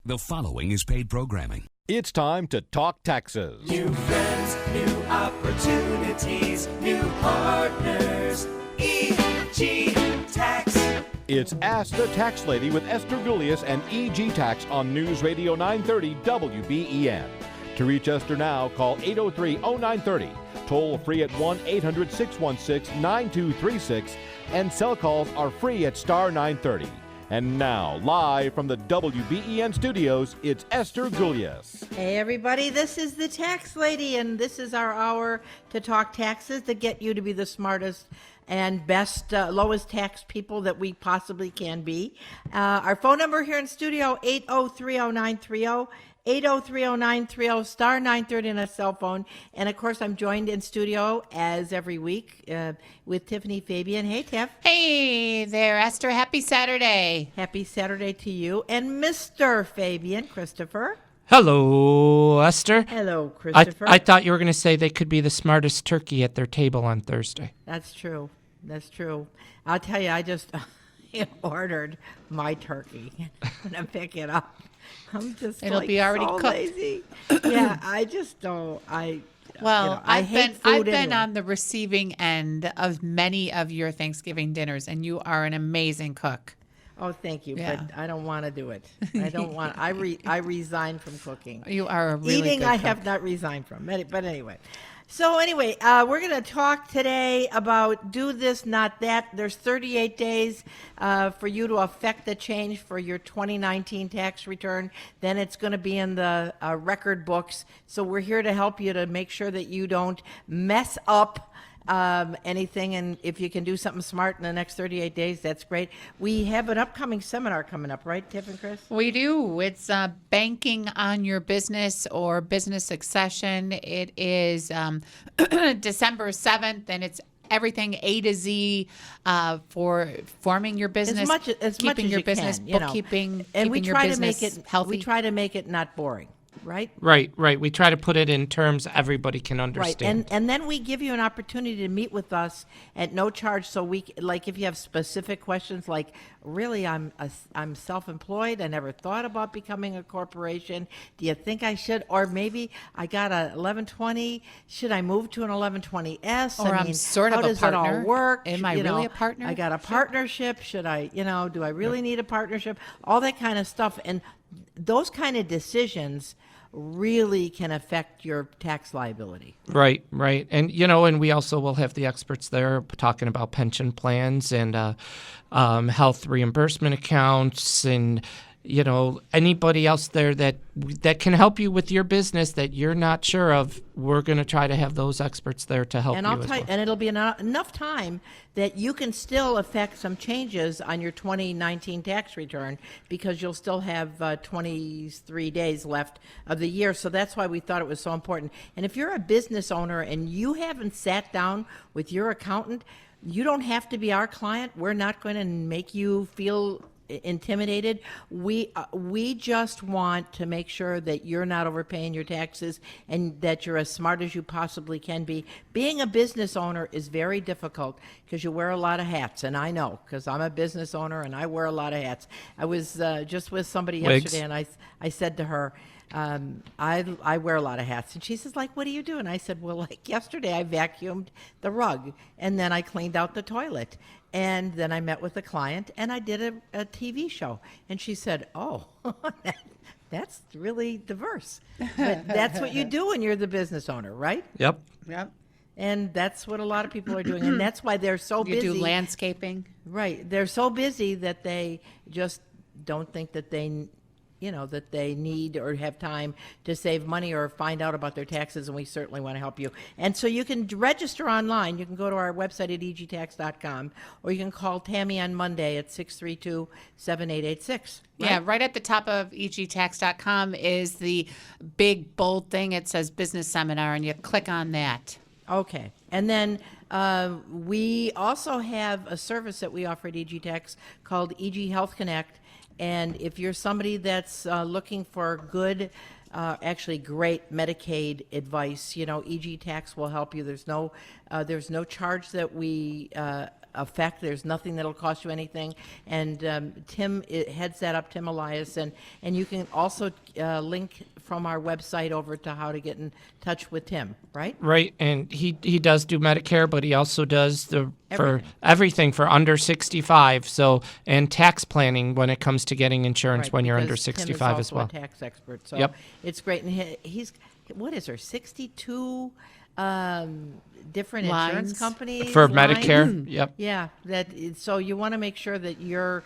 The following is paid programming. It's time to talk taxes. New friends, new opportunities, new partners. EG Tax. It's Ask the Tax Lady with Esther Gulius and EG Tax on News Radio 930 WBEN. To reach Esther now, call 803-0930. Toll free at 1-800-616-9236. And cell calls are free at star 930. And now, live from the WBEN studios, it's Esther Gulius. Hey everybody, this is the Tax Lady, and this is our hour to talk taxes to get you to be the smartest and best, lowest tax people that we possibly can be. Our phone number here in studio, 8030930. 8030930, star 930 on a cell phone. And of course, I'm joined in studio as every week with Tiffany Fabian. Hey, Tiff. Hey there, Esther. Happy Saturday. Happy Saturday to you. And Mr. Fabian, Christopher. Hello, Esther. Hello, Christopher. I thought you were going to say they could be the smartest turkey at their table on Thursday. That's true. That's true. I'll tell you, I just ordered my turkey. I'm going to pick it up. I'm just It'll be already so cooked. Lazy. Yeah, I just don't. Well, I've been on the receiving end of many of your Thanksgiving dinners, and you are an amazing cook. Oh, thank you, Yeah. but I don't want to do it. I don't want. I resigned from cooking. You are a really Eating. good I cook. have not resigned from. But anyway. So anyway, we're going to talk today about do this, not that. There's 38 days for you to affect the change for your 2019 tax return. Then it's going to be in the record books. So we're here to help you to make sure that you don't mess up anything. And if you can do something smart in the next 38 days, that's great. We have an upcoming seminar coming up, right, Tiff and Chris? We do. It's banking on your business or business succession. It is December 7th, and it's everything A to Z for forming your business, As much keeping as your you business, can, you know. bookkeeping, And we keeping your try to business make it healthy. We try to make it not boring, right? Right. We try to put it in terms everybody can Right, understand. and then we give you an opportunity to meet with us at no charge. So like if you have specific questions, like really I'm self-employed, I never thought about becoming a corporation. Do you think I should? Or maybe I got a 1120. Should I move to an 1120S? Or I'm sort of how a does it all partner. work? Am I really a partner? I got a partnership. Should I? Do I really need a partnership? All that kind of stuff, and those kind of decisions really can affect your tax liability. Right. And, and we also will have the experts there talking about pension plans and health reimbursement accounts and, anybody else there that can help you with your business that you're not sure of. We're going to try to have those experts there to help And you I'll as tell you, well. and it'll be enough time that you can still affect some changes on your 2019 tax return because you'll still have 23 days left of the year. So that's why we thought it was so important. And if you're a business owner and you haven't sat down with your accountant, you don't have to be our client. We're not going to make you feel intimidated. We just want to make sure that you're not overpaying your taxes and that you're as smart as you possibly can be. Being a business owner is very difficult because you wear a lot of hats, and I know because I'm a business owner and I wear a lot of hats. I was just with somebody Wigs. yesterday, and I said to her, I wear a lot of hats. And she says, like, what do you do? And I said, well, like yesterday I vacuumed the rug and then I cleaned out the toilet. And then I met with a client and I did a TV show. And she said, oh, that's really diverse. But that's what you do when you're the business owner, right? Yep. And that's what a lot of people are doing. And that's why they're so You busy. do landscaping. Right. They're so busy that they just don't think that they need or have time to save money or find out about their taxes, and we certainly want to help you. And so you can register online. You can go to our website at egtax.com, or you can call Tammy on Monday at 632-7886. Yeah, right at the top of egtax.com is the big bold thing. It says business seminar, and you click on that. Okay. And then we also have a service that we offer at EG Tax called EG Health Connect. And if you're somebody that's looking for good, actually great Medicaid advice, EG Tax will help you. There's no charge that we effect. There's nothing that'll cost you anything. And Tim heads that up, Tim Elias, and you can also link from our website over to how to get in touch with Tim, right? Right, and he does do Medicare, but he also does for everything for under 65. So and tax planning when it comes to getting insurance Right, when you're because under Tim 65 is as well. also a tax expert, so Yep. it's great. And he's what is there? 62 different Lines. insurance companies For lines? Medicare, yep. Yeah, so you want to make sure that your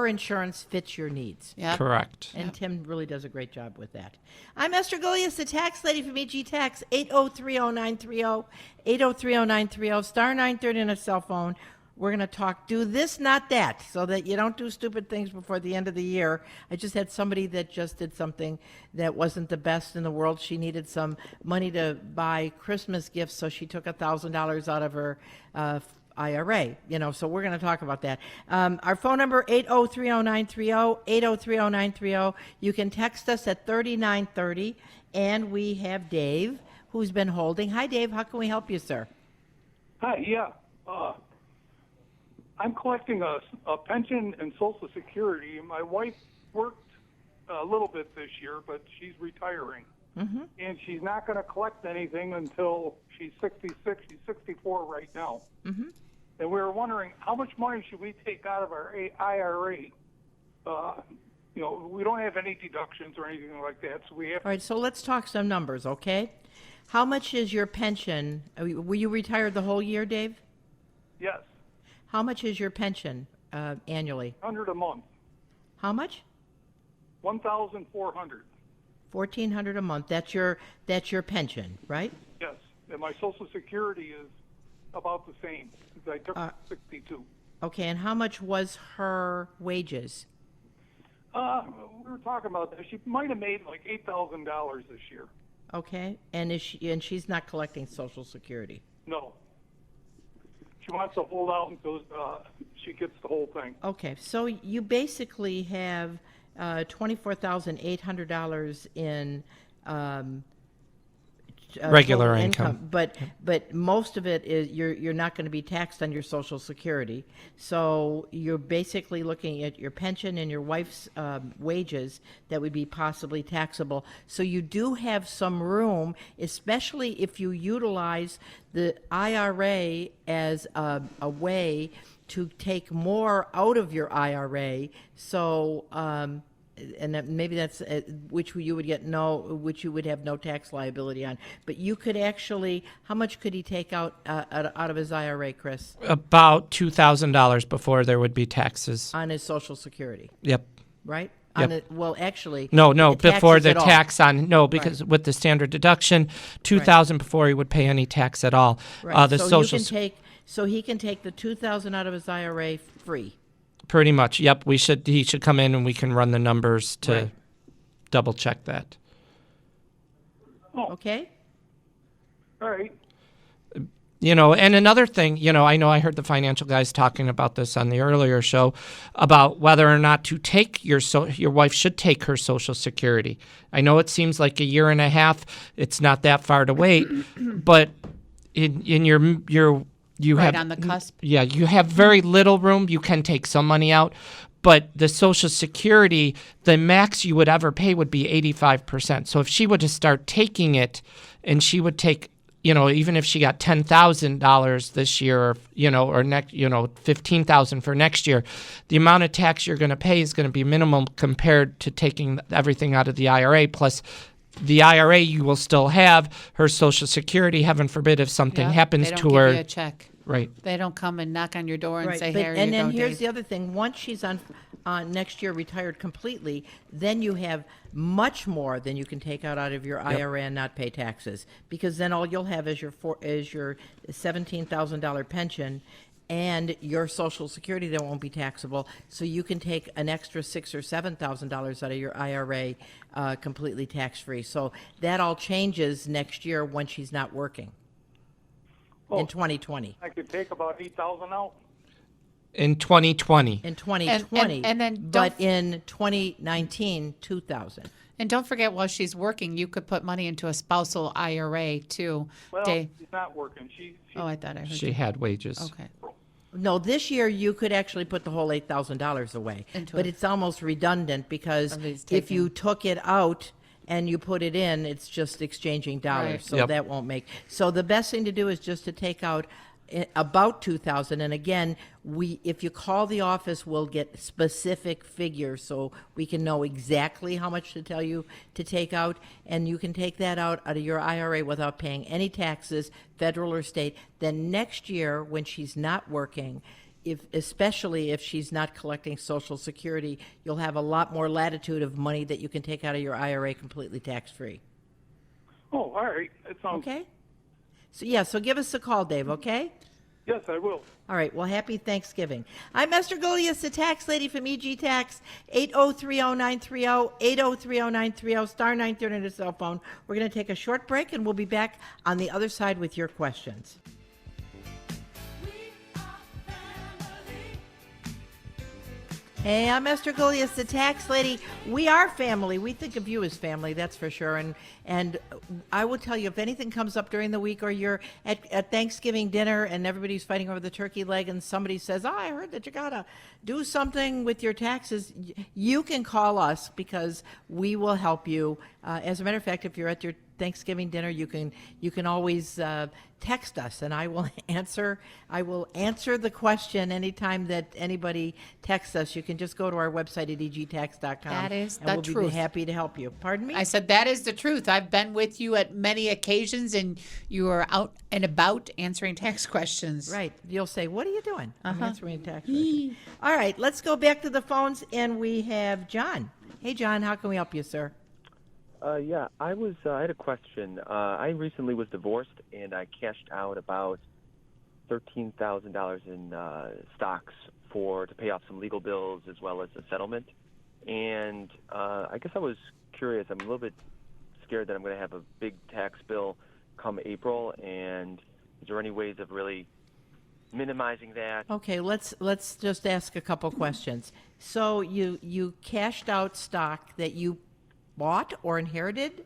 insurance fits your needs. Yeah. Correct. And Tim really does a great job with that. I'm Esther Gullius, the tax lady from EG Tax, 8030930, 8030930, star 930 on a cell phone. We're going to talk do this, not that, so that you don't do stupid things before the end of the year. I just had somebody that just did something that wasn't the best in the world. She needed some money to buy Christmas gifts, so she took $1,000 out of her IRA, so we're going to talk about that. Our phone number, 8030930, 8030930. You can text us at 3930, and we have Dave, who's been holding. Hi, Dave. How can we help you, sir? Hi, yeah. I'm collecting a pension and Social Security. My wife worked a little bit this year, but she's retiring. Mm-hmm. And she's not going to collect anything until she's 66. She's 64 right now. Mm-hmm. And we were wondering, how much money should we take out of our IRA? We don't have any deductions or anything like that, so we have. All right, so let's talk some numbers, okay? How much is your pension? Were you retired the whole year, Dave? Yes. How much is your pension annually? $100 a month. How much? $1,400. $1,400 a month. That's your pension, right? Yes. And my Social Security is about the same. I took 62. Okay, and how much was her wages? We were talking about that. She might have made like $8,000 this year. Okay, and she's not collecting Social Security? No. She wants to hold out until she gets the whole thing. Okay, so you basically have $24,800 in Regular total income. but most of it is you're not going to be taxed on your Social Security. So you're basically looking at your pension and your wife's wages that would be possibly taxable. So you do have some room, especially if you utilize the IRA as a way to take more out of your IRA. So and maybe that's which you would have no tax liability on. But you could actually, how much could he take out of his IRA, Chris? About $2,000 before there would be taxes. On his Social Security, Yep. right? Yep. Well, actually, No, before taxes the at all. tax on because with the standard deduction, $2,000 before he would pay any tax at all. Right. The so social he can take the $2,000 out of his IRA free. Pretty much, yep. He should come in and we can run the numbers to Right. double check that. Okay. All right. And another thing, I know I heard the financial guys talking about this on the earlier show about whether or not to take your wife should take her Social Security. I know it seems like a year and a half. It's not that far to wait, but in your you Right have on the cusp. Yeah, you have very little room. You can take some money out, but the Social Security, the max you would ever pay would be 85%. So if she would just start taking it, and she would take, even if she got $10,000 this year, or next, $15,000 for next year, the amount of tax you're going to pay is going to be minimum compared to taking everything out of the IRA. Plus, the IRA you will still have her Social Security. Heaven forbid if something Yeah, happens they don't to give her. you a check. Right. They don't come and knock on your door and Right, say, but, "Here and you then go, here's Dave." the other thing. Once she's on next year retired completely, then you have much more than you can take out of your IRA and not pay taxes, because then all you'll have is your $17,000 pension and your Social Security that won't be taxable. So you can take an extra $6,000 or $7,000 out of your IRA completely tax free. So that all changes next year when she's not working. In 2020. I could take about $8,000 out. In 2020. In 2020, And then but in 2019, 2,000. And don't forget, while she's working, you could put money into a spousal IRA too. Well, Dave. she's not working. She Oh, I thought I heard She you. had wages. Okay. No, this year you could actually put the whole $8,000 away, Into but it. it's almost redundant because Somebody's if you taking- took it out and you put it in, it's just exchanging dollars, Right. so Yep. that won't make. So the best thing to do is just to take out about 2,000, and again, if you call the office, we'll get specific figures so we can know exactly how much to tell you to take out, and you can take that out of your IRA without paying any taxes, federal or state. Then next year, when she's not working, especially if she's not collecting Social Security, you'll have a lot more latitude of money that you can take out of your IRA completely tax-free. Oh, all right. That sounds. Okay? So give us a call, Dave, okay? Yes, I will. All right. Well, happy Thanksgiving. I'm Esther Golias, the tax lady from EG Tax, 8030930, 8030930, star 930 on your cell phone. We're going to take a short break, and we'll be back on the other side with your questions. Hey, I'm Esther Golias, the tax lady. We are family. We think of you as family, that's for sure. And I will tell you, if anything comes up during the week or you're at Thanksgiving dinner and everybody's fighting over the turkey leg and somebody says, oh, I heard that you got to do something with your taxes, you can call us because we will help you. As a matter of fact, if you're at your Thanksgiving dinner, you can always text us, and I will answer the question anytime that anybody texts us. You can just go to our website at egtax.com. That is and the we'll truth. be happy to help you. Pardon me? I said that is the truth. I've been with you at many occasions, and you are out and about answering tax questions. Right. You'll say, what are you doing? I'm answering a tax question. All right, let's go back to the phones, and we have John. Hey, John, how can we help you, sir? Yeah, I had a question. I recently was divorced, and I cashed out about $13,000 in stocks to pay off some legal bills as well as a settlement. And I guess I was curious. I'm a little bit scared that I'm going to have a big tax bill come April. And is there any ways of really minimizing that? Okay, let's just ask a couple questions. So you cashed out stock that you bought or inherited?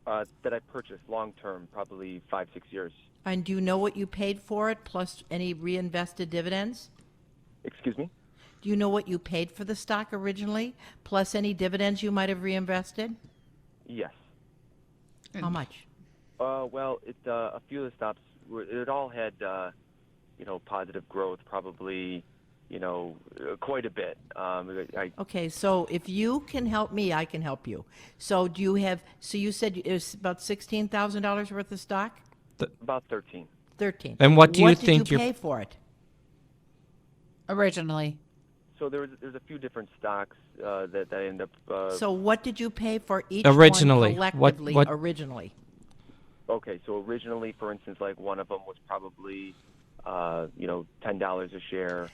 That I purchased long term, probably 5-6 years. And do you know what you paid for it, plus any reinvested dividends? Excuse me? Do you know what you paid for the stock originally, plus any dividends you might have reinvested? Yes. How much? Well, a few of the stocks, it all had, positive growth, probably, quite a bit. Okay, so if you can help me, I can help you. So you said it was about $16,000 worth of stock? About 13. 13. And what do you think What did you you're- pay for it? Originally. So there's a few different stocks that I end up. So what did you pay for each Originally, one what- collectively what- originally? Okay, so originally, for instance, like one of them was probably, $10 a share.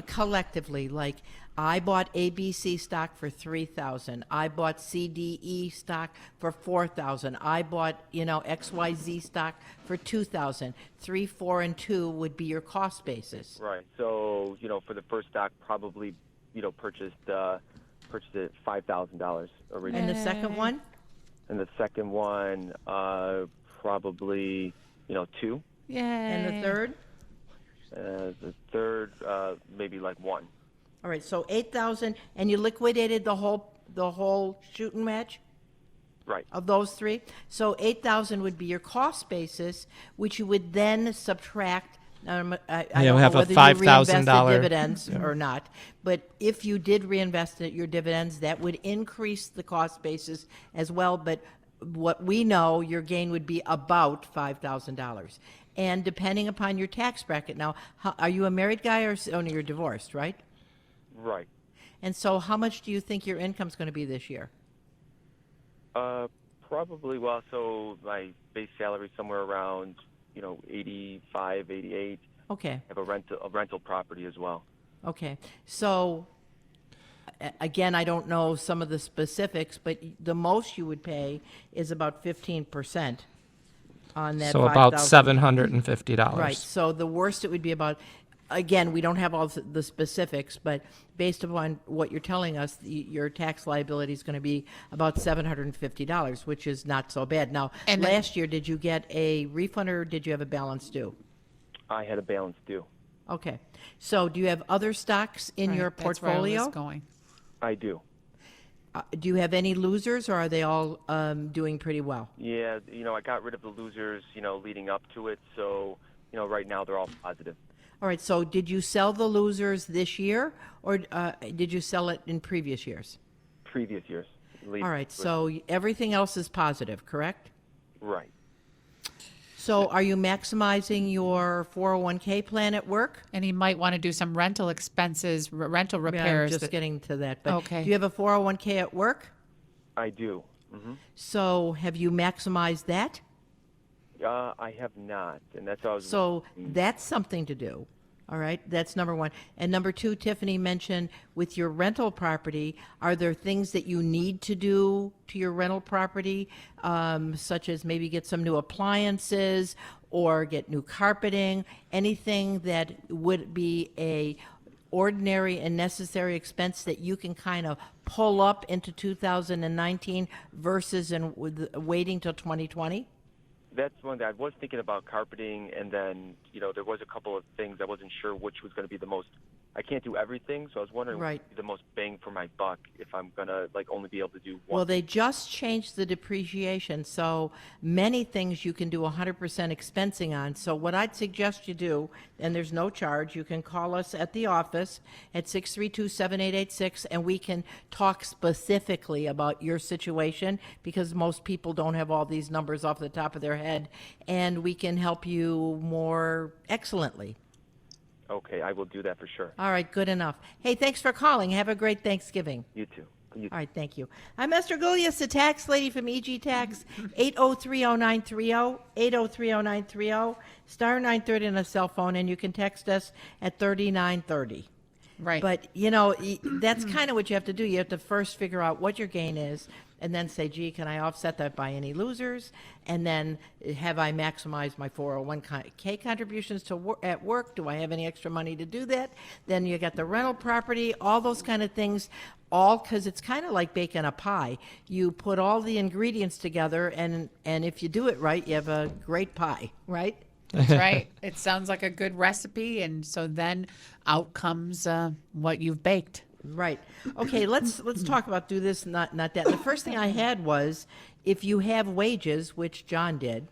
Collectively, like I bought ABC stock for $3,000. I bought CDE stock for $4,000. I bought XYZ stock for $2,000. 3, 4, and 2 would be your cost basis. Right. So for the first stock, probably purchased it at $5,000 originally. And the second one? And the second one, probably 2. Yay. And the third? The third, maybe like 1. All right, so 8,000, and you liquidated the whole shooting match Right. of those three. So 8,000 would be your cost basis, which you would then subtract. I You'll don't know have a whether you $5,000 reinvested dividends or not, but if you did reinvest your dividends, that would increase the cost basis as well. But what we know, your gain would be about $5,000. And depending upon your tax bracket, now, are you a married guy or no, you're divorced, right? Right. And so how much do you think your income's going to be this year? Probably, so my base salary somewhere around, 85, 88. Okay. I have a rental property as well. Okay. So, again, I don't know some of the specifics, but the most you would pay is about 15% on that. So about $5,000. $750. Right. So the worst it would be about, again, we don't have all the specifics, but based upon what you're telling us, your tax liability is going to be about $750, which is not so bad. Now, And last year, did you get a refund or did you have a balance due? I had a balance due. Okay. So do you have other stocks in your That's where I was portfolio? going. I do. Do you have any losers, or are they all doing pretty well? Yeah, I got rid of the losers, leading up to it. So, right now they're all positive. All right. So did you sell the losers this year, or did you sell it in previous years? Previous years. All right. So everything else is positive, correct? Right. So are you maximizing your 401k plan at work? And he might want to do some rental expenses, rental Yeah, I'm repairs. just getting to that. But Okay. do you have a 401k at work? I do. So have you maximized that? I have not, and that's what I was. So that's something to do. All right, that's number one. And number two, Tiffany mentioned with your rental property, are there things that you need to do to your rental property, such as maybe get some new appliances or get new carpeting, anything that would be a ordinary and necessary expense that you can kind of pull up into 2019 versus waiting till 2020? That's one that I was thinking about carpeting, and then there was a couple of things I wasn't sure which was going to be the most. I can't do everything, so I was wondering Right. what would be the most bang for my buck if I'm gonna only be able to do one. Well, they just changed the depreciation, so many things you can do 100% expensing on. So what I'd suggest you do, and there's no charge, you can call us at the office at 632-7886, and we can talk specifically about your situation, because most people don't have all these numbers off the top of their head, and we can help you more excellently. Okay, I will do that for sure. All right, good enough. Hey, thanks for calling. Have a great Thanksgiving. You too. All right, thank you. I'm Esther Gulias, the tax lady from EG Tax, 8030930, 8030930, star 930 on a cell phone, and you can text us at 3930. Right. But, that's kind of what you have to do. You have to first figure out what your gain is, and then say, gee, can I offset that by any losers? And then have I maximized my 401k contributions at work? Do I have any extra money to do that? Then you got the rental property, all those kind of things, all because it's kind of like baking a pie. You put all the ingredients together, and if you do it right, you have a great pie, right? That's right. It sounds like a good recipe, and so then out comes what you've baked. Right. Okay, let's talk about do this, not that. The first thing I had was, if you have wages, which John did,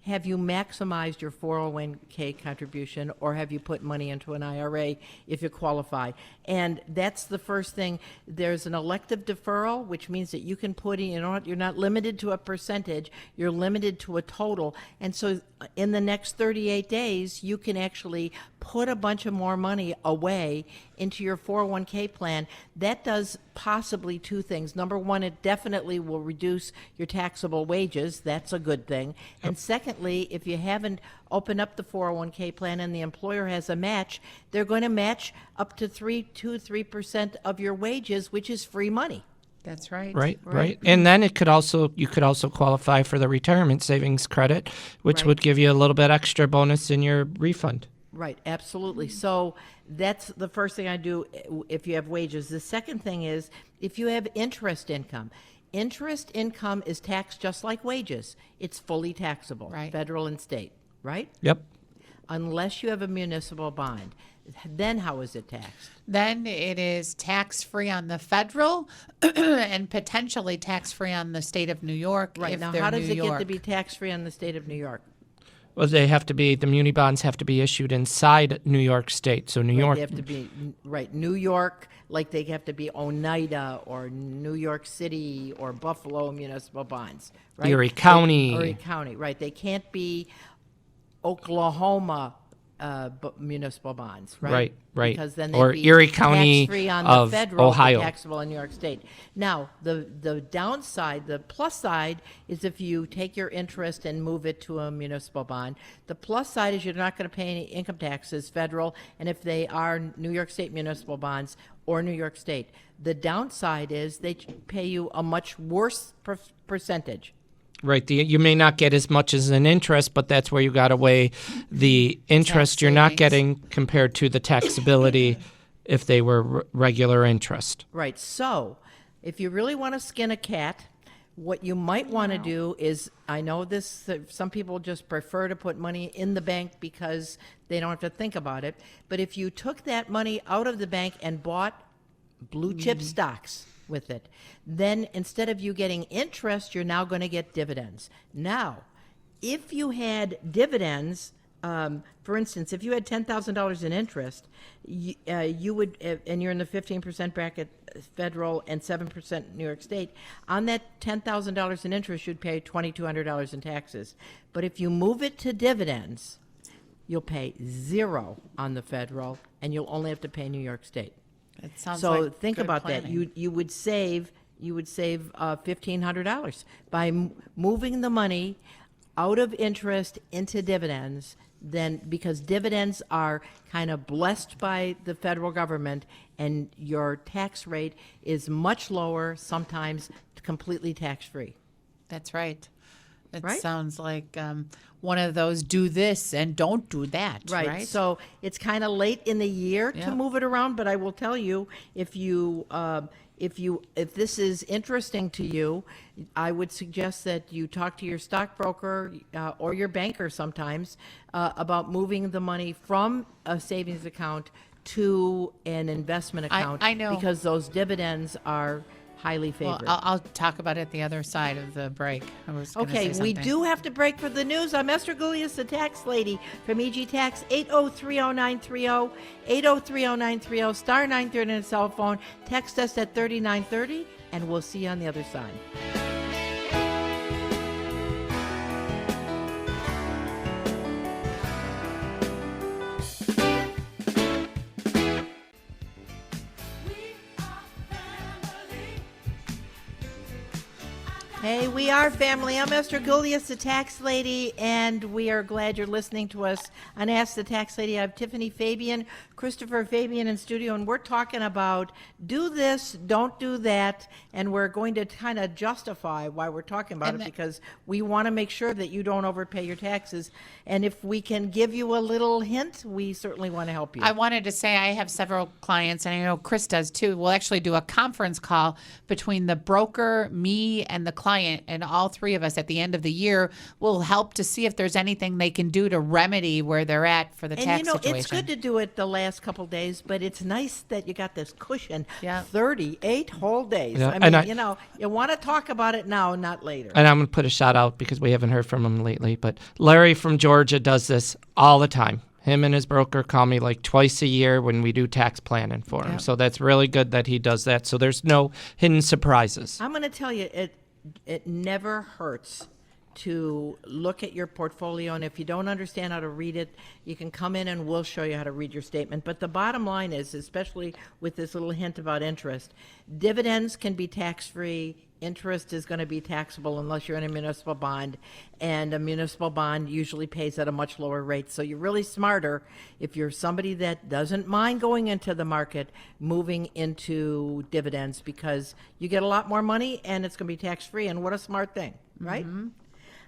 have you maximized your 401k contribution, or have you put money into an IRA if you qualify? And that's the first thing. There's an elective deferral, which means that you can put in, you're not limited to a percentage, you're limited to a total. And so in the next 38 days, you can actually put a bunch of more money away into your 401k plan. That does possibly two things. Number one, it definitely will reduce your taxable wages. That's a good thing. And secondly, if you haven't opened up the 401k plan and the employer has a match, they're going to match up to 3% of your wages, which is free money. That's right. Right. And then you could also qualify for the retirement savings credit, which Right. would give you a little bit extra bonus in your refund. Right, absolutely. So that's the first thing I do if you have wages. The second thing is if you have interest income. Interest income is taxed just like wages. It's fully taxable, Right. federal and state, right? Yep. Unless you have a municipal bond. Then how is it taxed? Then it is tax-free on the federal and potentially tax-free on the state of New York. Right, if now they're how does New it get York. to be tax-free on the state of New York? Well, the muni bonds have to be issued inside New York State. So New York. They have to be, right, New York, like they have to be Oneida or New York City or Buffalo municipal bonds, right? Erie County. Erie County, right. They can't be Oklahoma municipal bonds, right? Right. Because then Or they'd be Erie County tax-free on of the federal, but Ohio. taxable in New York State. Now, the downside, the plus side, is if you take your interest and move it to a municipal bond. The plus side is you're not going to pay any income taxes, federal, and if they are New York State municipal bonds or New York State. The downside is they pay you a much worse percentage. Right. You may not get as much as an interest, but that's where you got to weigh the interest you're not savings. getting compared to the taxability if they were regular interest. Right. So, if you really want to skin a cat, What you might want to do is, I know this, some people just prefer to put money in the bank because they don't have to think about it. But if you took that money out of the bank and bought blue chip stocks with it, then instead of you getting interest, you're now going to get dividends. Now, if you had dividends, for instance, if you had $10,000 in interest, you would, and you're in the 15% bracket, federal, and 7% New York State, on that $10,000 in interest, you'd pay $2,200 in taxes. But if you move it to dividends, you'll pay 0 on the federal, and you'll only have to pay New York State. It sounds So like think good about planning. that. You would save $1,500 by moving the money out of interest into dividends. Then, because dividends are kind of blessed by the federal government, and your tax rate is much lower, sometimes completely tax-free. That's right. It Right? sounds like one of those do this and don't do that. Right. So it's kind of late in the year Yeah. to move it around, but I will tell you, if this is interesting to you, I would suggest that you talk to your stockbroker or your banker sometimes about moving the money from a savings account to an investment account. I know. Because those dividends are highly Well, favored. I'll talk about it the other side of the break. I was gonna Okay, say we something. do have to break for the news. I'm Esther Gulius, the tax lady from EG Tax, 8030930, 8030930, star 930 on a cell phone. Text us at 3930, and we'll see you on the other side. Hey, we are family. I'm Esther Gulius, the tax lady, and we are glad you're listening to us on Ask the Tax Lady. I have Tiffany Fabian, Christopher Fabian in studio, and we're talking about do this, don't do that, and we're going to kind of justify why we're talking about And it, because we want to make sure that you don't overpay your taxes. And if we can give you a little hint, we certainly want to help you. I wanted to say I have several clients, and I know Chris does too. We'll actually do a conference call between the broker, me, and the client, and all three of us at the end of the year will help to see if there's anything they can do to remedy where they're at for the And tax you know, situation. it's good to do it the last couple days, but it's nice that you got this cushion. Yeah. 38 whole days. Yeah, I mean, and I- you know, you want to talk about it now, not later. And I'm going to put a shout out because we haven't heard from him lately. But Larry from Georgia does this all the time. Him and his broker call me like twice a year when we do tax planning for him. Yeah. So that's really good that he does that. So there's no hidden surprises. I'm going to tell you, it never hurts to look at your portfolio, and if you don't understand how to read it, you can come in and we'll show you how to read your statement. But the bottom line is, especially with this little hint about interest, dividends can be tax-free. Interest is going to be taxable unless you're in a municipal bond, and a municipal bond usually pays at a much lower rate. So you're really smarter if you're somebody that doesn't mind going into the market, moving into dividends, because you get a lot more money and it's going to be tax-free, and what a smart thing, right?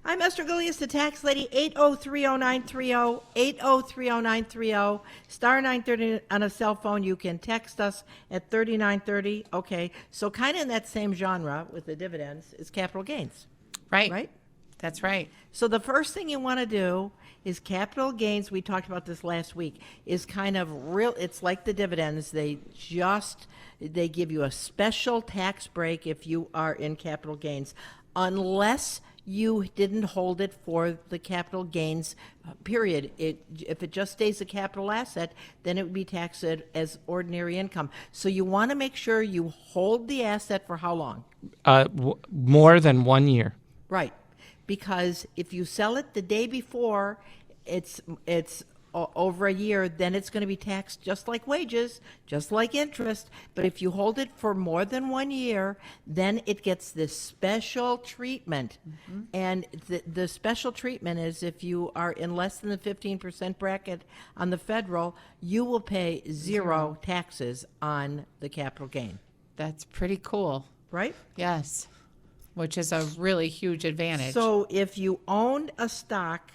I'm Esther Gulius, the tax lady, 8030930, 8030930, star 930 on a cell phone. You can text us at 3930. Okay, so kind of in that same genre with the dividends is capital gains, right. right? That's right. So the first thing you want to do is capital gains. We talked about this last week. Is kind of real. It's like the dividends. They give you a special tax break if you are in capital gains, unless you didn't hold it for the capital gains period. If it just stays a capital asset, then it would be taxed as ordinary income. So you want to make sure you hold the asset for how long? More than 1 year. Right. Because if you sell it the day before it's over a year, then it's going to be taxed just like wages, just like interest. But if you hold it for more than 1 year, then it gets this special treatment. And the special treatment is if you are in less than the 15% bracket on the federal, you will pay zero taxes on the capital gain. That's pretty cool. Right? Yes. Which is a really huge advantage. So if you owned a stock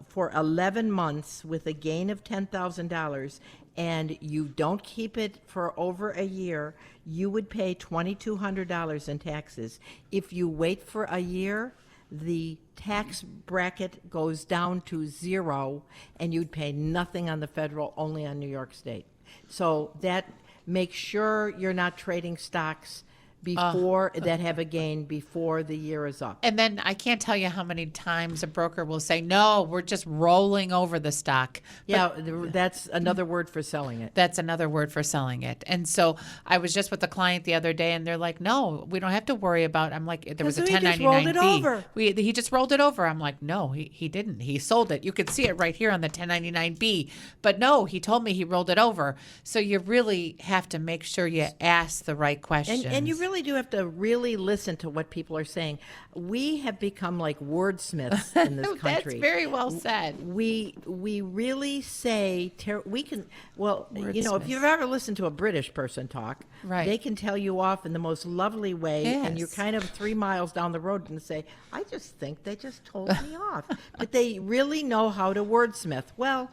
for 11 months with a gain of $10,000, and you don't keep it for over a year, you would pay $2,200 in taxes. If you wait for a year, the tax bracket goes down to 0, and you'd pay nothing on the federal, only on New York State. So that makes sure you're not trading stocks before that have a gain before the year is up. And then I can't tell you how many times a broker will say, no, we're just rolling over the stock. Yeah, that's another word for selling it. That's another word for selling it. And so I was just with a client the other day, and they're like, no, we don't have to worry about it. I'm like, there was a 1099B. He just rolled it over. He just rolled it over. I'm like, no, he didn't. He sold it. You could see it right here on the 1099B. But no, he told me he rolled it over. So you really have to make sure you ask the right questions. And you really do have to really listen to what people are saying. We have become like wordsmiths in this country. That's very well said. We really say we can. Well, you know, if you've ever listened to a British person talk, right, they can tell you off in the most lovely way, yes, and you're kind of 3 miles down the road and say, "I just think they just told me off," but they really know how to wordsmith. Well,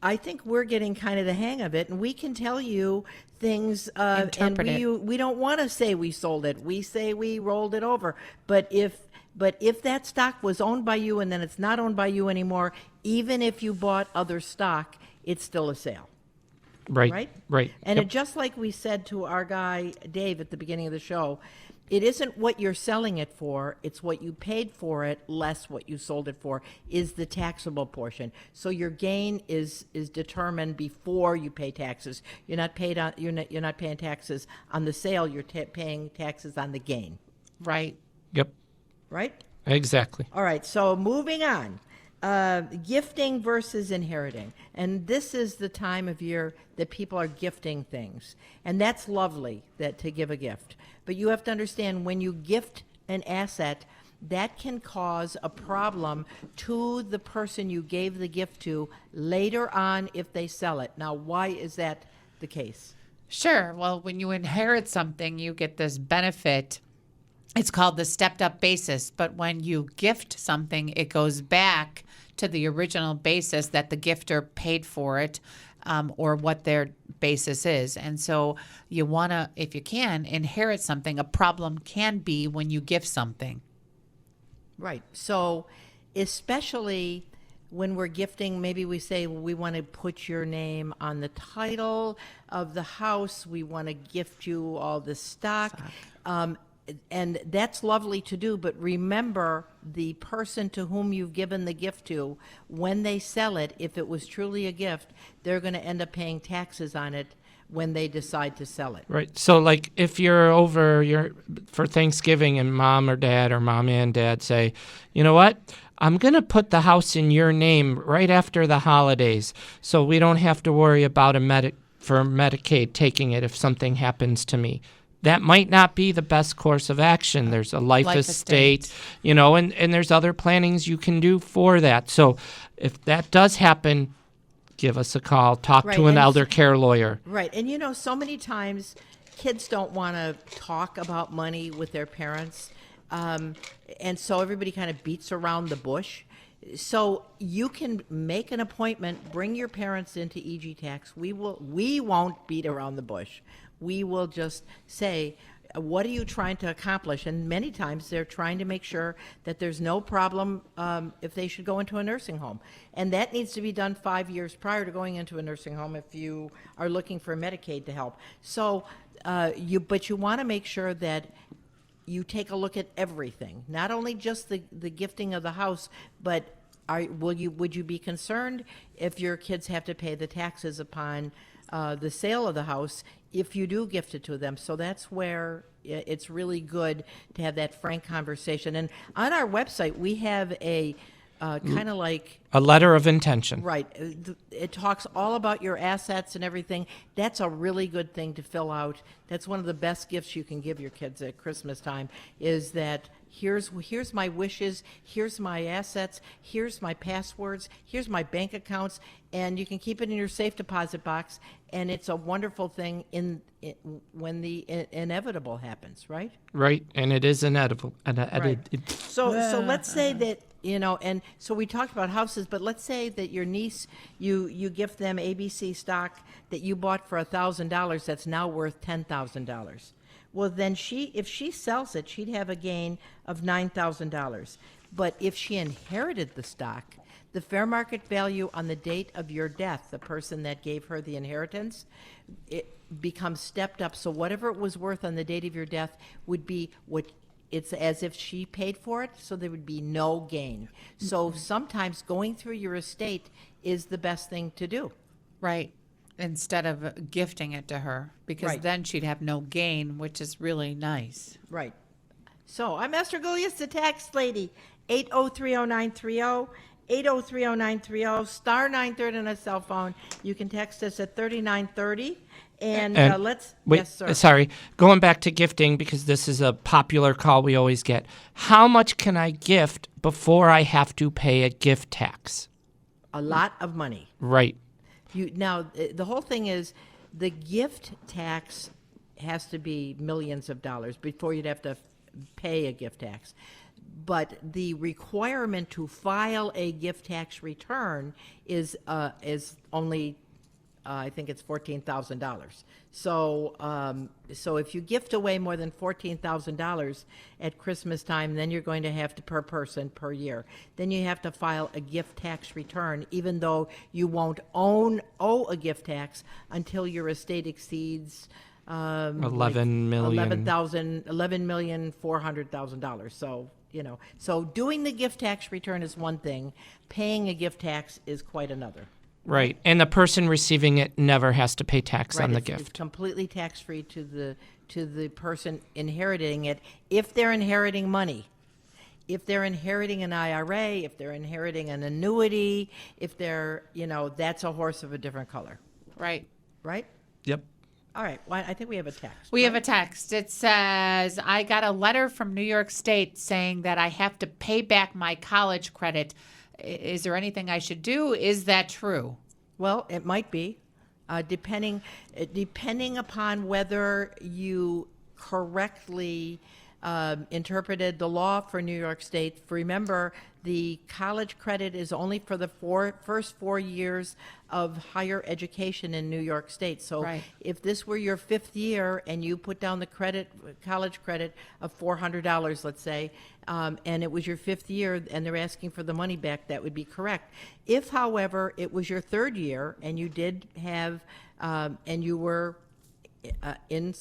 I think we're getting kind of the hang of it, and we can tell you things, and we don't want to say we sold it. We say we rolled it over. But if that stock was owned by you and then it's not owned by you anymore, even if you bought other stock, it's still a sale. Right. And Yep. it, just like we said to our guy Dave at the beginning of the show, it isn't what you're selling it for, it's what you paid for it less what you sold it for is the taxable portion. So your gain is determined before you pay taxes. You're not paying taxes on the sale, you're paying taxes on the gain. Right. Yep. Right? Exactly. All right, so moving on. Gifting versus inheriting. And this is the time of year that people are gifting things. And that's lovely to give a gift. But you have to understand, when you gift an asset, that can cause a problem to the person you gave the gift to later on if they sell it. Now, why is that the case? Sure. Well, when you inherit something, you get this benefit. It's called the stepped up basis. But when you gift something, it goes back to the original basis that the gifter paid for it, or what their basis is. And so you want to, if you can, inherit something. A problem can be when you gift something. Right. So especially when we're gifting, maybe we say, well, we want to put your name on the title of the house. We want to gift you all the stock. And that's lovely to do, but remember, the person to whom you've given the gift to, when they sell it, if it was truly a gift, they're going to end up paying taxes on it when they decide to sell it. Right. So, like, if you're for Thanksgiving and mom and dad say, you know what, I'm going to put the house in your name right after the holidays, so we don't have to worry about for Medicaid taking it if something happens to me. That might not be the best course of action. There's a life estate, and there's other plannings you can do for that. So if that does happen, give us a call. Talk to an elder care lawyer. Right. And, so many times kids don't want to talk about money with their parents. And so everybody kind of beats around the bush. So you can make an appointment, bring your parents into EG Tax. We won't beat around the bush. We will just say, what are you trying to accomplish? And many times they're trying to make sure that there's no problem if they should go into a nursing home. And that needs to be done 5 years prior to going into a nursing home if you are looking for Medicaid to help. So, you want to make sure that you take a look at everything, not only just the gifting of the house, but would you be concerned if your kids have to pay the taxes upon the sale of the house if you do gift it to them? So that's where it's really good to have that frank conversation. And on our website, we have a kind of like a letter of intention. Right. It talks all about your assets and everything. That's a really good thing to fill out. That's one of the best gifts you can give your kids at Christmas time, is that here's my wishes, here's my assets, here's my passwords, here's my bank accounts, and you can keep it in your safe deposit box. And it's a wonderful thing when the inevitable happens, right? Right, and it is inevitable. Right. So let's say that You know, and so we talked about houses, but let's say that your niece, you gift them ABC stock that you bought for $1,000 that's now worth $10,000. Well, then if she sells it, she'd have a gain of $9,000. But if she inherited the stock, the fair market value on the date of your death, the person that gave her the inheritance, it becomes stepped up. So whatever it was worth on the date of your death would be what it's as if she paid for it, so there would be no gain. So sometimes going through your estate is the best thing to do. Right. Instead of gifting it to her, because Right. then she'd have no gain, which is really nice. Right. So I'm Esther Gullius, the tax lady. 8030930, 8030930, star 930 on a cell phone. You can text us at 3930. And let's, Wait, yes, sir. sorry. Going back to gifting, because this is a popular call we always get. How much can I gift before I have to pay a gift tax? A lot of money. Right. Now, the whole thing is the gift tax has to be millions of dollars before you'd have to pay a gift tax. But the requirement to file a gift tax return is only, I think it's $14,000. So, so if you gift away more than $14,000 at Christmas time, then you're going to have to, per person per year, then you have to file a gift tax return, even though you won't owe a gift tax until your estate exceeds $11,400,000. So, you know, so doing the gift tax return is one thing. Paying a gift tax is quite another. Right. And the person receiving it never has to pay tax on the It's gift. completely tax-free to the person inheriting it, if they're inheriting money. If they're inheriting an IRA, if they're inheriting an annuity, if they're, you know, that's a horse of a different color. Right. Right? Yep. All right. Well, I think we have a text. We have right? a text. It says, I got a letter from New York State saying that I have to pay back my college credit. Is there anything I should do? Is that true? Well, it might be, depending upon whether you correctly interpreted the law for New York State. Remember, the college credit is only for the first 4 years of higher education in New York State. So Right. if this were your 5th year and you put down the college credit of $400, let's say, and it was your 5th year and they're asking for the money back, that would be correct. If, however, it was your 3rd year and you did have, and you were in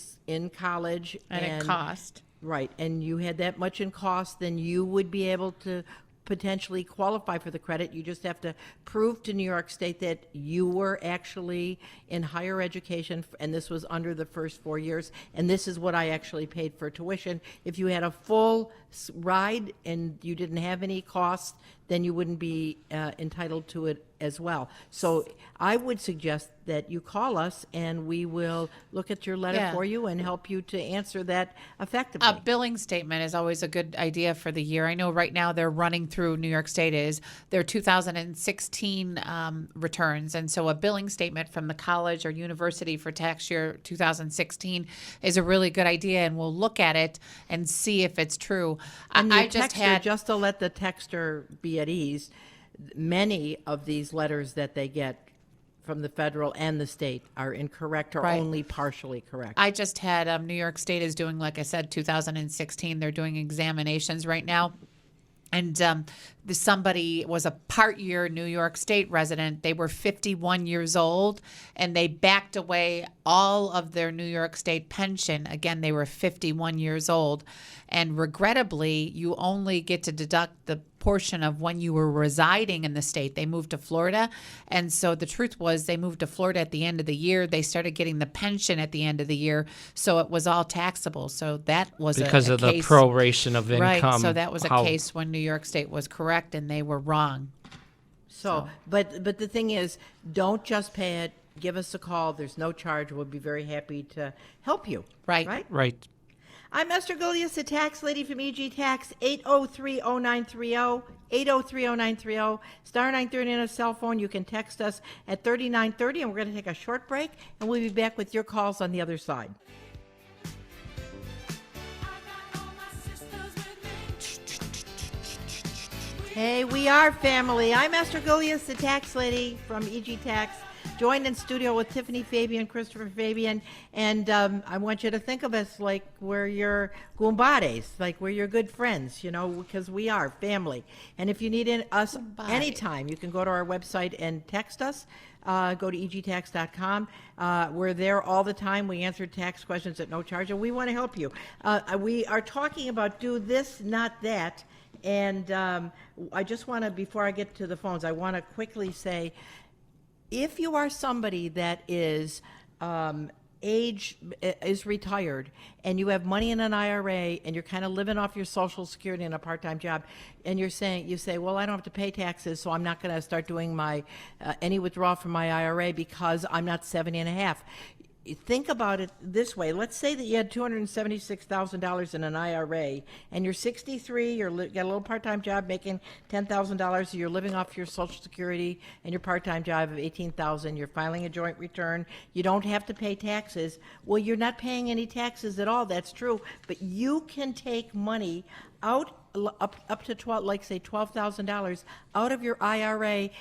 college And it cost. Right, and you had that much in cost, then you would be able to potentially qualify for the credit. You just have to prove to New York State that you were actually in higher education, and this was under the first 4 years, and this is what I actually paid for tuition. If you had a full ride and you didn't have any costs, then you wouldn't be entitled to it as well. So I would suggest that you call us and we will look at your letter Yeah. for you and help you to answer that effectively. A billing statement is always a good idea for the year. I know right now they're running through New York State is their 2016 returns. And so a billing statement from the college or university for tax year 2016 is a really good idea. And we'll look at it and see if it's true. And I the just texter, had just to let the texter be at ease, many of these letters that they get from the federal and the state are incorrect or Right. only partially correct. I just had New York State is doing, like I said, 2016. They're doing examinations right now. And somebody was a part-year New York State resident. They were 51 years old, and they backed away all of their New York State pension. Again, they were 51 years old. And regrettably, you only get to deduct the portion of when you were residing in the state. They moved to Florida. And so the truth was they moved to Florida at the end of the year. They started getting the pension at the end of the year. So it was all taxable. So that was Because a of case. the proration of income. Right. So that was a how- case when New York State was correct and they were wrong. So, but the thing is, don't just pay it. Give us a call. There's no charge. We'll be very happy to help you. Right. Right? Right. I'm Esther Gullius, the tax lady from EG Tax, 8030930, 8030930, star 930 on a cell phone. You can text us at 3930, and we're going to take a short break, and we'll be back with your calls on the other side. Hey, we are family. I'm Esther Gullius, the tax lady from EG Tax, joined in studio with Tiffany Fabian, Christopher Fabian, and I want you to think of us like we're your gumbades, like we're your good friends, you know, because we are family. And if you need us anytime, you can go to our website and text us. Go to egtax.com. We're there all the time. We answer tax questions at no charge, and we want to help you. We are talking about do this, not that. And I just want to, before I get to the phones, I want to quickly say, if you are somebody that is is retired and you have money in an IRA and you're kind of living off your Social Security in a part-time job, and you say, well, I don't have to pay taxes, so I'm not going to start doing my any withdrawal from my IRA because I'm not 70 and a half. Think about it this way. Let's say that you had $276,000 in an IRA and you're 63, got a little part-time job making $10,000, you're living off your Social Security and your part-time job of $18,000, you're filing a joint return, you don't have to pay taxes. Well, you're not paying any taxes at all, that's true, but you can take money out up to $12,000 out of your IRA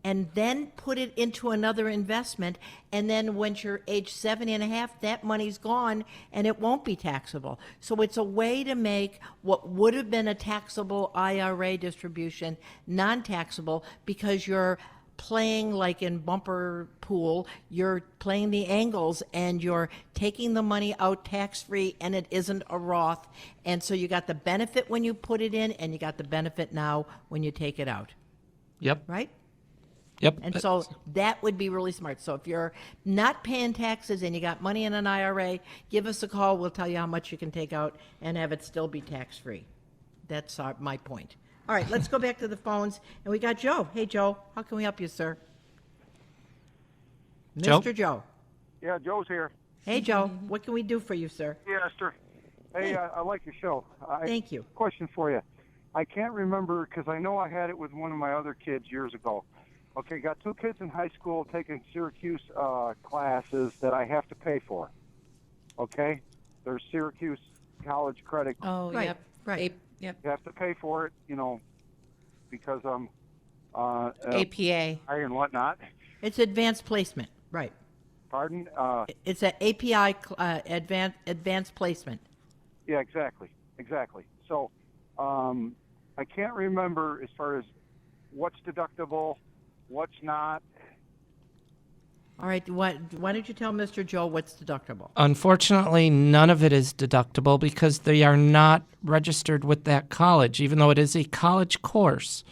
and then put it into another investment, and then when you're age 70 and a half, that money's gone and it won't be taxable. So it's a way to make what would have been a taxable IRA distribution non-taxable, because you're playing like in bumper pool, you're playing the angles and you're taking the money out tax-free, and it isn't a Roth. And so you got the benefit when you put it in, and you got the benefit now when you take it out. Yep. Right? Yep. And so that would be really smart. So if you're not paying taxes and you got money in an IRA, give us a call. We'll tell you how much you can take out and have it still be tax-free. That's my point. All right, let's go back to the phones. And we got Joe. Hey, Joe. How can we help you, sir? Joe? Mr. Joe. Yeah, Joe's here. Hey, Joe. What can we do for you, sir? Yeah, Esther. Hey, I like your show. Thank you. Question for you. I can't remember, because I know I had it with one of my other kids years ago. Okay, got two kids in high school taking Syracuse classes that I have to pay for. Okay? There's Syracuse college credit. Oh, Right, yep. right. Yep. You have to pay for it, you know, because I'm APA. and whatnot. It's advanced placement. Right. Pardon? It's an API advanced placement. Yeah, exactly. So I can't remember as far as what's deductible, what's not. All right. Why don't you tell Mr. Joe what's deductible? Unfortunately, none of it is deductible because they are not registered with that college. Even though it is a college course,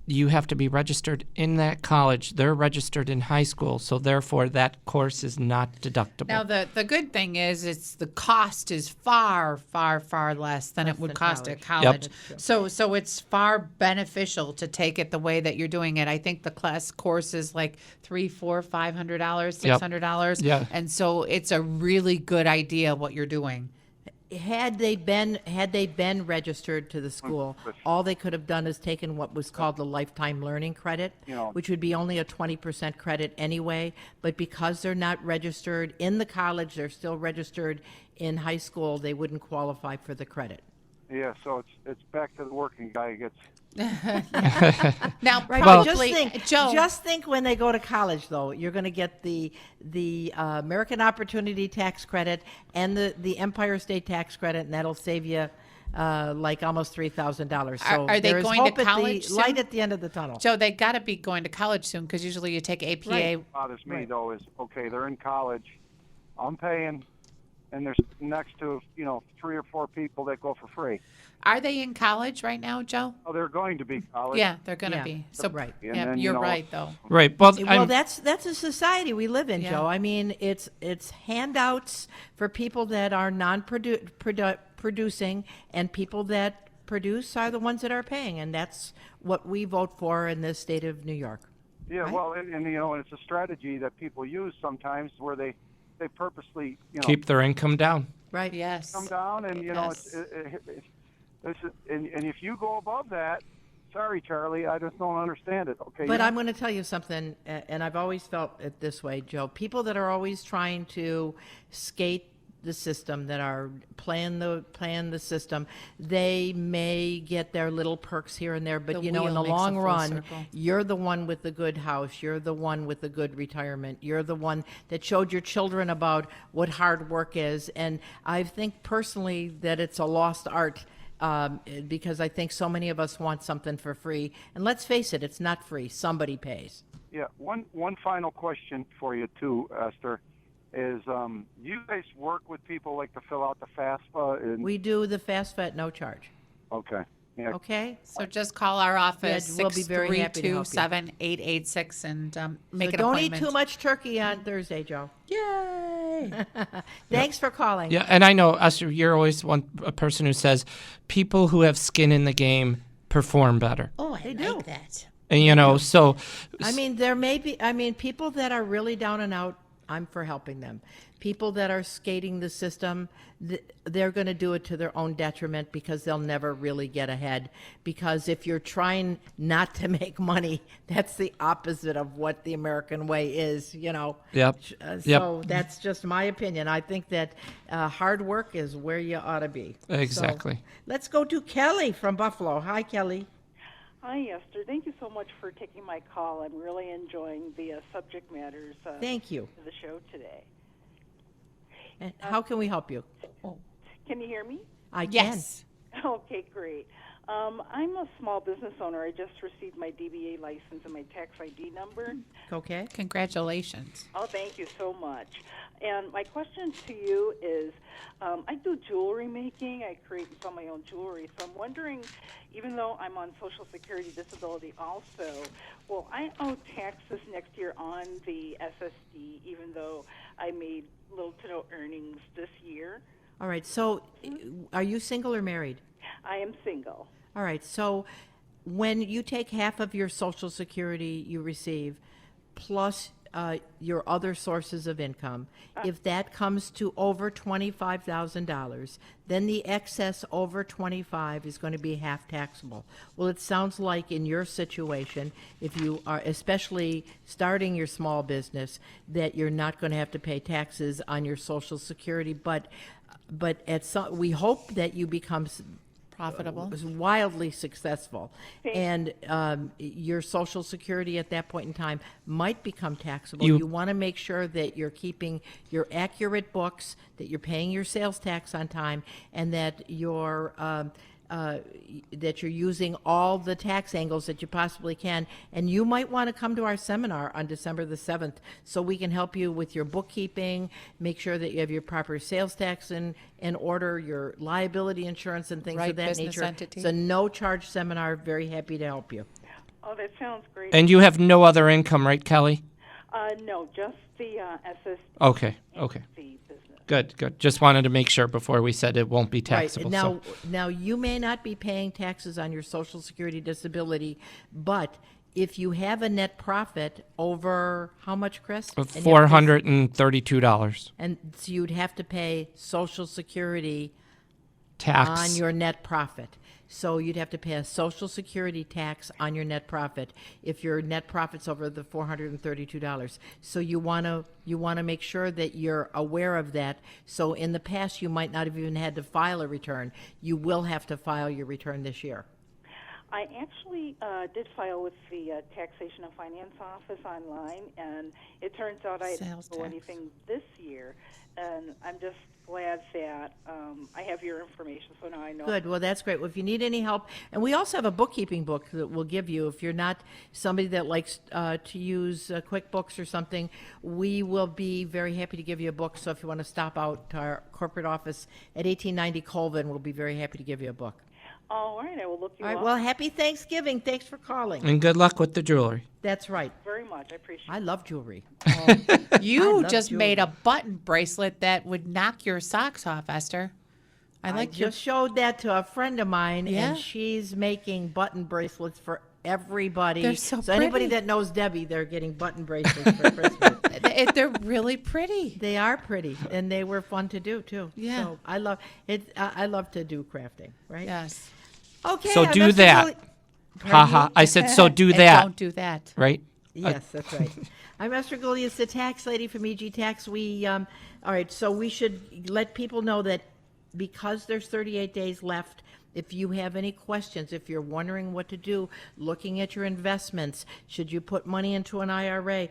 you have to be registered in that college. They're registered in high school, so therefore that course is not deductible. Now, the good thing is the cost is far, far, far less than it would than cost at college. college. So it's far beneficial to take it the way that you're doing it. I think the class course is like $300, $400, $500, $600. Yeah. And so it's a really good idea what you're doing. Had they been registered to the school, all they could have done is taken what was called the lifetime learning credit, which would be only a 20% credit anyway. But because they're not registered in the college, they're still registered in high school, they wouldn't qualify for the credit. Yeah, so it's back to the working guy who gets. Now, Right, probably, just think when they go to college, though, you're going to get the American Opportunity Tax Credit and the Empire State Tax Credit, and that'll save you like almost $3,000. So Are they there is going to hope at college the soon? light at the end of the tunnel. Joe, they got to be going to college soon because usually you take APA. Right. Bothers me Right. though is okay. They're in college. I'm paying, and there's next to 3 or 4 people that go for free. Are they in college right now, Joe? Oh, they're going to be college. Yeah, they're going to Yeah. be. So Right. And yeah, then, you're right though. Right. Well, Well, that's a society we live in, Yeah. Joe. I mean, it's handouts for people that are non-producing, and people that produce are the ones that are paying, and that's what we vote for in this state of New York. Yeah, Right. well, and it's a strategy that people use sometimes where they purposely keep their income down. Right. Yes. come down, and Yes. and if you go above that, sorry, Charlie, I just don't understand it. Okay. But I'm going to tell you something, and I've always felt it this way, Joe. People that are always trying to skate the system, that are playing the system, they may get their little perks here and there, but The in the wheel makes a long full run, circle. you're the one with the good house, you're the one with the good retirement, you're the one that showed your children about what hard work is. And I think personally that it's a lost art, because I think so many of us want something for free. And let's face it, it's not free. Somebody pays. Yeah, one final question for you too, Esther, is you guys work with people like to fill out the FAFSA? And, We do the FAFSA at no charge. okay. Yeah. Okay? So just call our office, Yeah, we'll be very happy to help you. 632-7886, and make So an don't appointment. eat too much turkey on Thursday, Joe. Yay! Thanks for calling. Yeah, and I know, Esther, you're always a person who says people who have skin in the game perform better. Oh, I do. like that. And, so I mean, there may be, people that are really down and out, I'm for helping them. People that are skating the system, they're going to do it to their own detriment because they'll never really get ahead. Because if you're trying not to make money, that's the opposite of what the American way is, Yep. So that's just my opinion. I think that hard work is where you ought to be. Exactly. So, let's go to Kelly from Buffalo. Hi, Kelly. Hi, Esther. Thank you so much for taking my call. I'm really enjoying the subject matters Thank you. of the show today. And how can we help you? Can you hear me? I can. Yes. Okay, great. I'm a small business owner. I just received my DBA license and my tax ID number. Okay. Congratulations. Oh, thank you so much. And my question to you is, I do jewelry making. I create and sell my own jewelry. So I'm wondering, even though I'm on Social Security disability also, will I owe taxes next year on the SSD, even though I made little to no earnings this year? All right. So, are you single or married? I am single. All right. So, when you take half of your Social Security you receive, plus your other sources of income, if that comes to over $25,000, then the excess over 25 is going to be half taxable. Well, it sounds like in your situation, if you are especially starting your small business, that you're not going to have to pay taxes on your Social Security, but we hope that you become Profitable. was wildly successful, and your Social Security at that point in time might become taxable. You want to make sure that you're keeping your accurate books, that you're paying your sales tax on time, and that you're using all the tax angles that you possibly can. And you might want to come to our seminar on December the 7th so we can help you with your bookkeeping, make sure that you have your proper sales tax in order, your liability insurance and things Right, of that business nature. entity. It's a no-charge seminar. Very happy to help you. Oh, that sounds great. And you have no other income, right, Kelly? No, just the SSD. Okay. The business. Good. Just wanted to make sure before we said it won't be taxable. Right. Now, you may not be paying taxes on your Social Security disability, but if you have a net profit over how much, Chris? So $432 And so you'd have to pay Social Security tax. on your net profit. So you'd have to pay a Social Security tax on your net profit if your net profit's over the $432. So you want to make sure that you're aware of that. So in the past, you might not have even had to file a return. You will have to file your return this year. I actually did file with the Taxation and Finance Office online, and it turns out I didn't Sales owe tax. anything this year. And I'm just glad that I have your information, so now I know. Good. Well, that's great. Well, if you need any help, and we also have a bookkeeping book that we'll give you. If you're not somebody that likes to use QuickBooks or something, we will be very happy to give you a book. So if you want to stop out to our corporate office at 1890 Colvin, we'll be very happy to give you a book. All right, I will look you All right. up. Well, happy Thanksgiving. Thanks for calling. And good luck with the jewelry. That's right. Very much. I appreciate I love jewelry. You love just made a jewelry. button bracelet that would knock your socks off, Esther. I like your just showed that to a friend of mine, Yeah? and she's making button bracelets for everybody. They're so anybody pretty. that knows Debbie, they're getting button bracelets for Christmas. They're really pretty. They are pretty, and they were fun to do too. Yeah. So I love it. I love to do crafting. Right. Yes. Okay. So do that's that. really- Ha ha. I said, so do And that. don't do that. Right? Yes, that's right. I'm Esther Goulias, the tax lady from EG Tax. All right, so we should let people know that because there's 38 days left, if you have any questions, if you're wondering what to do, looking at your investments, should you put money into an IRA,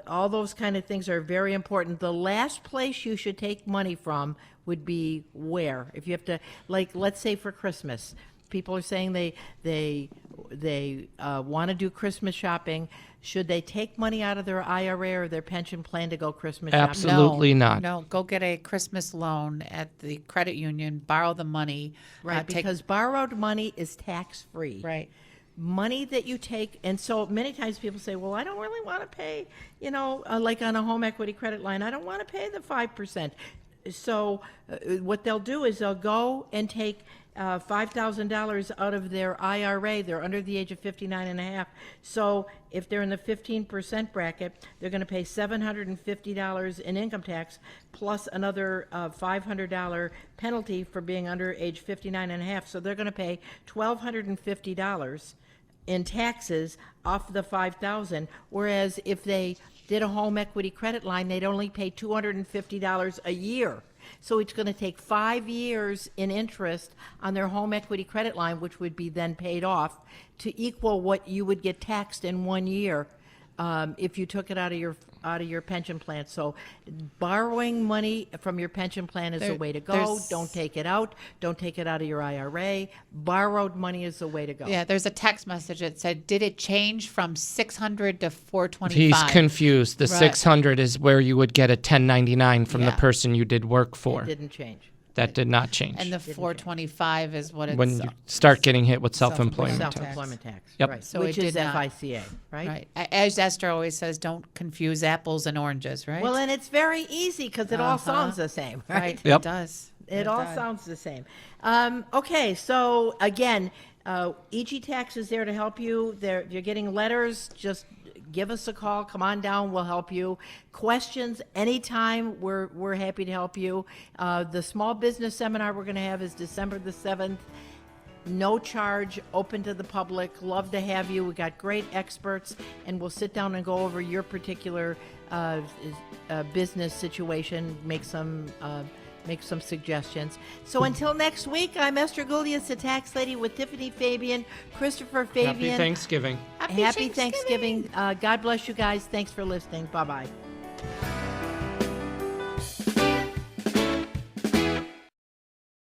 all those kind of things are very important. The last place you should take money from would be where? If you have to, like, let's say for Christmas, people are saying they want to do Christmas shopping. Should they take money out of their IRA or their pension plan to go Christmas shopping? Absolutely not. No, go get a Christmas loan at the credit union, borrow the money. Right, because borrowed money is tax-free. Right. Money that you take, and so many times people say, well, I don't really want to pay, like on a home equity credit line, I don't want to pay the 5%. So what they'll do is they'll go and take $5,000 out of their IRA. They're under the age of 59 and a half. So if they're in the 15% bracket, they're going to pay $750 in income tax plus another $500 penalty for being under age 59 and a half. So they're going to pay $1,250 in taxes off the $5,000. Whereas if they did a home equity credit line, they'd only pay $250 a year. So it's going to take 5 years in interest on their home equity credit line, which would be then paid off, to equal what you would get taxed in 1 year if you took it out of your pension plan. So borrowing money from your pension plan is the way to go. Don't take it out. Don't take it out of your IRA. Borrowed money is the way to go. Yeah, there's a text message that said, did it change from 600 to 425? He's confused. The 600 is where you would get a 1099 from the person you did work for. It didn't change. That did not change. And the 425 is what it's... When you start getting hit with self-employment tax. Self-employment tax. Yep. Right. So Which it is did not. FICA, right? Right. As Esther always says, don't confuse apples and oranges, right? Well, and it's very easy because it all sounds the same, right? Right. Yep. It does. It all sounds the same. Okay, so again, EG Tax is there to help you. If you're getting letters, just give us a call. Come on down. We'll help you. Questions anytime. We're happy to help you. The small business seminar we're going to have is December the 7th. No charge, open to the public. Love to have you. We got great experts, and we'll sit down and go over your particular business situation. Make some suggestions. So until next week, I'm Esther Goulias, the tax lady, with Tiffany Fabian, Christopher Fabian. Happy Thanksgiving. Happy Thanksgiving. God bless you guys. Thanks for listening. Bye-bye.